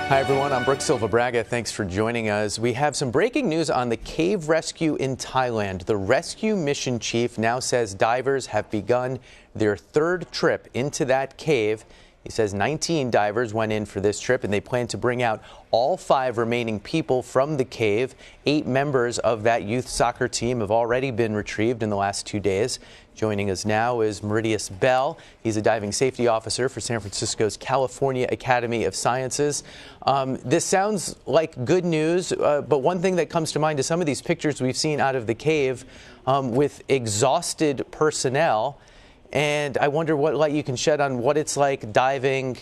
Hi, everyone. I'm Brooke Silva Braga. Thanks for joining us. We have some breaking news on the cave rescue in Thailand. The rescue mission chief now says divers have begun their third trip into that cave. He says 19 divers went in for this trip, and they plan to bring out all 5 remaining people from the cave. 8 members of that youth soccer team have already been retrieved in the last 2 days. Joining us now is Mauritius Bell. He's a diving safety officer for San Francisco's California Academy of Sciences. This sounds like good news, but one thing that comes to mind is some of these pictures we've seen out of the cave with exhausted personnel. And I wonder what light you can shed on what it's like diving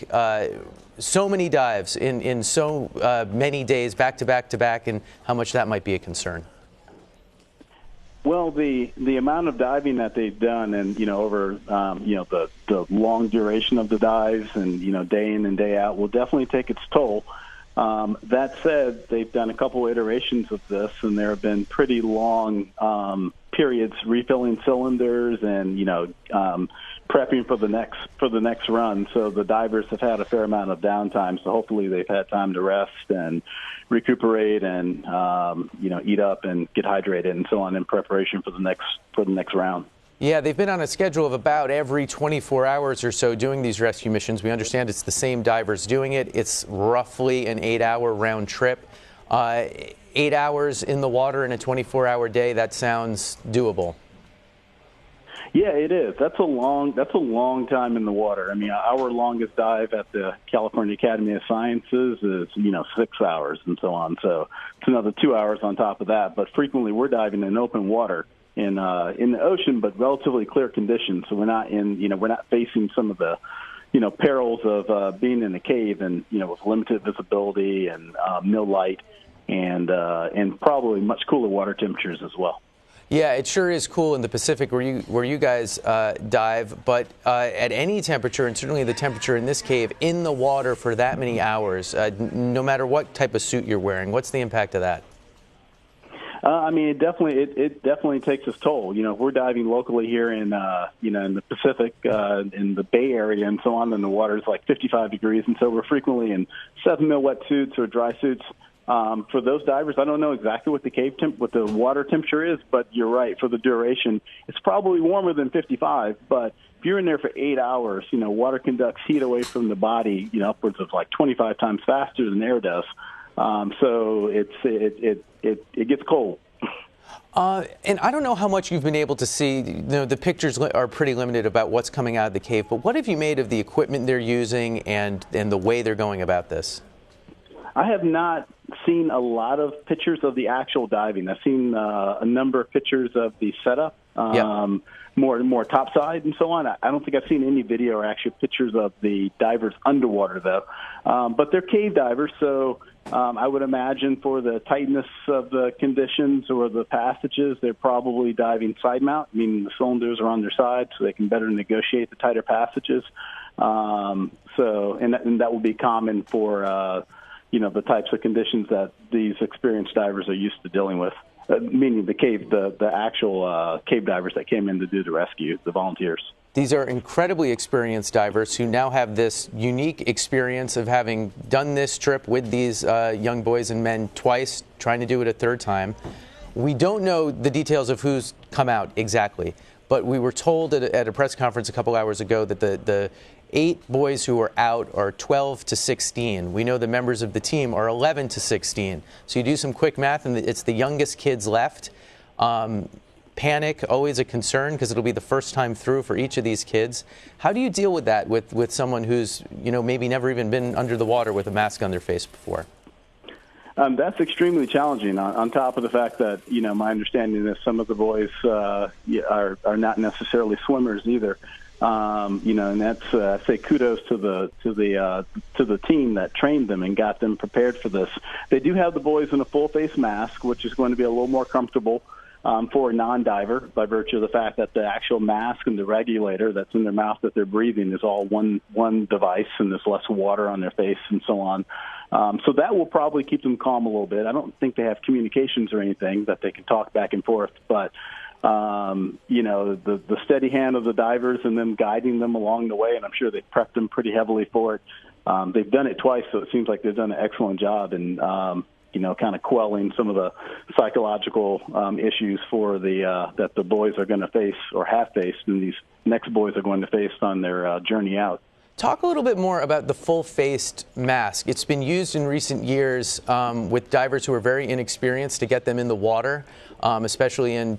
so many dives in so many days, back to back to back, and how much that might be a concern. Well, the amount of diving that they've done, and over the long duration of the dives, and day in and day out, will definitely take its toll. That said, they've done a couple iterations of this, and there have been pretty long periods refilling cylinders and prepping for the next run. So the divers have had a fair amount of downtime. So hopefully they've had time to rest and recuperate and eat up and get hydrated and so on in preparation for the next round. Yeah, they've been on a schedule of about every 24 hours or so doing these rescue missions. We understand it's the same divers doing it. It's roughly an 8-hour round trip. 8 hours in the water in a 24-hour day, that sounds doable. Yeah, it is. That's a long time in the water. I mean, our longest dive at the California Academy of Sciences is 6 hours and so on. So it's another 2 hours on top of that. But frequently we're diving in open water in the ocean, but relatively clear conditions. So we're not facing some of the perils of being in a cave and with limited visibility and no light and probably much cooler water temperatures as well. Yeah, it sure is cool in the Pacific where you guys dive, but at any temperature, and certainly the temperature in this cave, in the water for that many hours, no matter what type of suit you're wearing, what's the impact of that? I mean, it definitely takes its toll. If we're diving locally here in in the Pacific, in the Bay Area and so on, then the water is like 55 degrees, and so we're frequently in 7 mil wetsuits or dry suits. For those divers, I don't know exactly what what the water temperature is, but you're right. For the duration, it's probably warmer than 55. But if you're in there for 8 hours, water conducts heat away from the body, upwards of like 25 times faster than air does. So it gets cold. And I don't know how much you've been able to see. The pictures are pretty limited about what's coming out of the cave. But what have you made of the equipment they're using and the way they're going about this? I have not seen a lot of pictures of the actual diving. I've seen a number of pictures of the setup, more topside and so on. I don't think I've seen any video or actual pictures of the divers underwater, though. But they're cave divers, so I would imagine for the tightness of the conditions or the passages, they're probably diving side mount, meaning the cylinders are on their side so they can better negotiate the tighter passages. And that will be common for the types of conditions that these experienced divers are used to dealing with, meaning the actual cave divers that came in to do the rescue, the volunteers. These are incredibly experienced divers who now have this unique experience of having done this trip with these young boys and men twice, trying to do it a third time. We don't know the details of who's come out exactly, but we were told at a press conference a couple hours ago that the 8 boys who are out are 12 to 16. We know the members of the team are 11 to 16. So you do some quick math, and it's the youngest kids left. Panic, always a concern, because it'll be the first time through for each of these kids. How do you deal with that with someone who's maybe never even been under the water with a mask on their face before? That's extremely challenging. On top of the fact that my understanding is some of the boys are not necessarily swimmers either. And that's I say kudos to the team that trained them and got them prepared for this. They do have the boys in a full face mask, which is going to be a little more comfortable for a non-diver by virtue of the fact that the actual mask and the regulator that's in their mouth that they're breathing is all one device, and there's less water on their face and so on. So that will probably keep them calm a little bit. I don't think they have communications or anything that they can talk back and forth, but the steady hand of the divers and them guiding them along the way, and I'm sure they prepped them pretty heavily for it, they've done it twice, so it seems like they've done an excellent job in kind of quelling some of the psychological issues for that the boys are going to face or have faced, and these next boys are going to face on their journey out. Talk a little bit more about the full-faced mask. It's been used in recent years with divers who are very inexperienced to get them in the water, especially in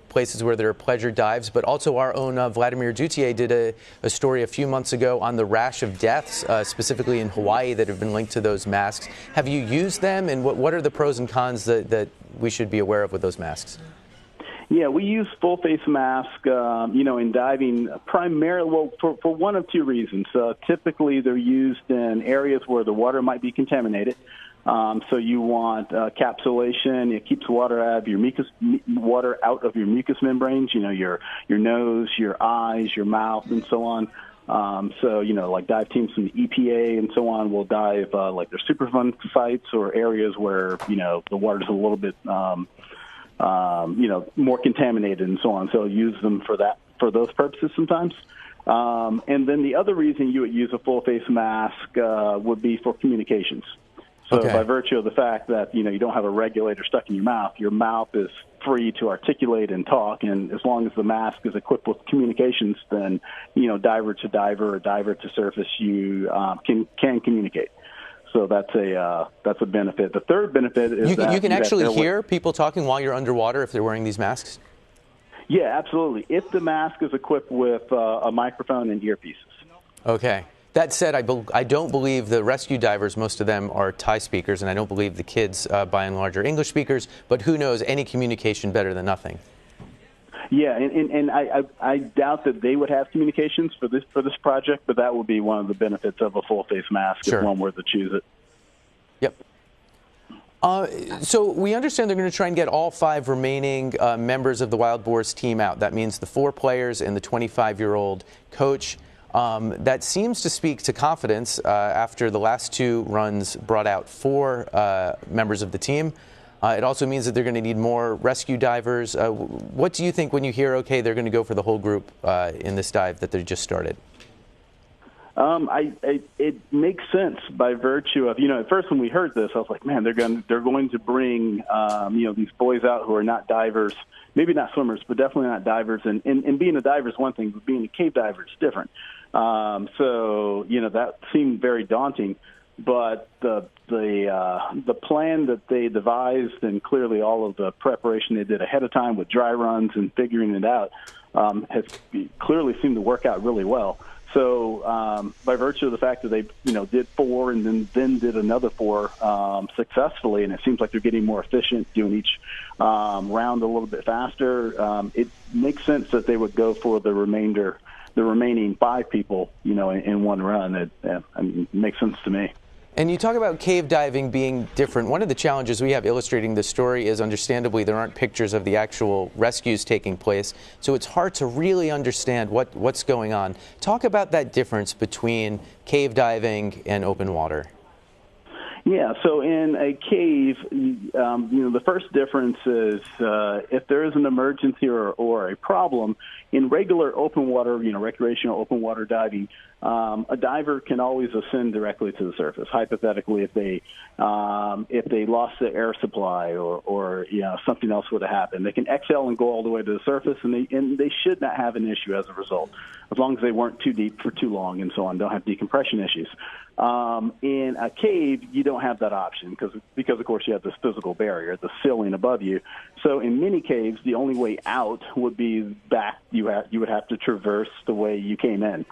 places where there are pleasure dives. But also our own Vladimir Duthier did a story a few months ago on the rash of deaths, specifically in Hawaii, that have been linked to those masks. Have you used them, and what are the pros and cons that we should be aware of with those masks? Yeah, we use full face mask, in diving primarily, for one of two reasons. Typically, they're used in areas where the water might be contaminated. So you want capsulation. It keeps water out of your mucus membranes. Your nose, your eyes, your mouth, and so on. Like dive teams from the EPA and so on will dive like their Superfund sites or areas where the water's a little bit more contaminated and so on. So use them for those purposes sometimes. And then the other reason you would use a full face mask would be for communications. So by virtue of the fact that, you don't have a regulator stuck in your mouth is free to articulate and talk. And as long as the mask is equipped with communications, then, diver to diver or diver to surface, you can communicate. So that's a benefit. The third benefit is that you can actually hear people talking while you're underwater if they're wearing these masks? Yeah, absolutely. If the mask is equipped with a microphone and earpieces. Okay. That said, I don't believe the rescue divers, most of them are Thai speakers, and I don't believe the kids, by and large, are English speakers. But who knows, any communication better than nothing. Yeah, and I doubt that they would have communications for this project, but that would be one of the benefits of a full face mask if one were to choose it. Yep. So we understand they're going to try and get all 5 remaining members of the Wild Boars team out. That means the 4 players and the 25-year-old coach. That seems to speak to confidence after the last 2 runs brought out 4 members of the team. It also means that they're going to need more rescue divers. What do you think when you hear, okay, they're going to go for the whole group in this dive that they just started? It makes sense by virtue of, at first when we heard this, I was like, man, they're going to bring, these boys out who are not divers, maybe not swimmers, but definitely not divers. And being a diver is one thing, but being a cave diver is different. So that seemed very daunting. But the plan that they devised and clearly all of the preparation they did ahead of time with dry runs and figuring it out has clearly seemed to work out really well. So by virtue of the fact that they did 4 and then did another 4 successfully, and it seems like they're getting more efficient, doing each round a little bit faster, it makes sense that they would go for the remaining 5 people in one run. It makes sense to me. And you talk about cave diving being different. One of the challenges we have illustrating this story is, understandably, there aren't pictures of the actual rescues taking place, so it's hard to really understand what's going on. Talk about that difference between cave diving and open water. Yeah, so in a cave, the first difference is if there is an emergency or a problem, in regular open water, recreational open water diving, a diver can always ascend directly to the surface. Hypothetically, if they lost the air supply or something else were to happen, they can exhale and go all the way to the surface, and they should not have an issue as a result, as long as they weren't too deep for too long and so on, don't have decompression issues. In a cave, you don't have that option because of course you have this physical barrier, the ceiling above you. So in many caves, the only way out would be back. You would have to traverse the way you came in.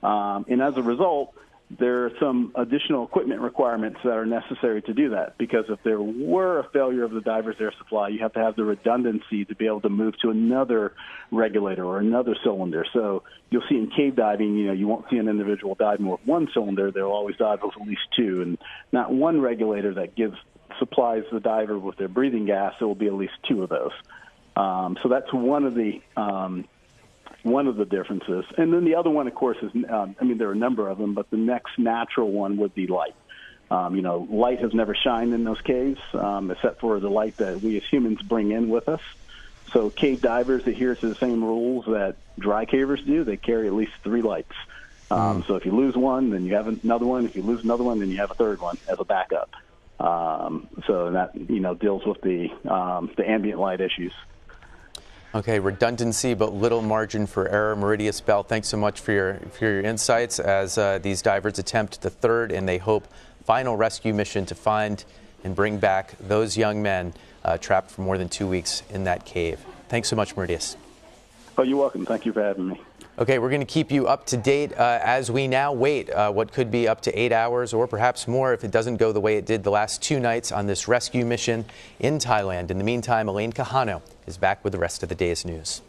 And as a result, there are some additional equipment requirements that are necessary to do that, because if there were a failure of the diver's air supply, you have to have the redundancy to be able to move to another regulator or another cylinder. So you'll see in cave diving, you won't see an individual diving with one cylinder. They'll always dive with at least 2, and not one regulator that supplies the diver with their breathing gas. There will be at least 2 of those. So that's one of the differences. And then the other one, of course, is, there are a number of them, but the next natural one would be light. Light has never shined in those caves, except for the light that we as humans bring in with us. So cave divers adhere to the same rules that dry cavers do. They carry at least 3 lights. So if you lose one, then you have another one. If you lose another one, then you have a third one as a backup. So that deals with the ambient light issues. Okay, redundancy but little margin for error. Mauritius Bell, thanks so much for your insights as these divers attempt the third and they hope final rescue mission to find and bring back those young men trapped for more than 2 weeks in that cave. Thanks so much, Mauritius. Oh, you're welcome. Thank you for having me. Okay, we're going to keep you up to date as we now wait what could be up to 8 hours or perhaps more if it doesn't go the way it did the last 2 nights on this rescue mission in Thailand. In the meantime, Elaine Kahano is back with the rest of the day's news.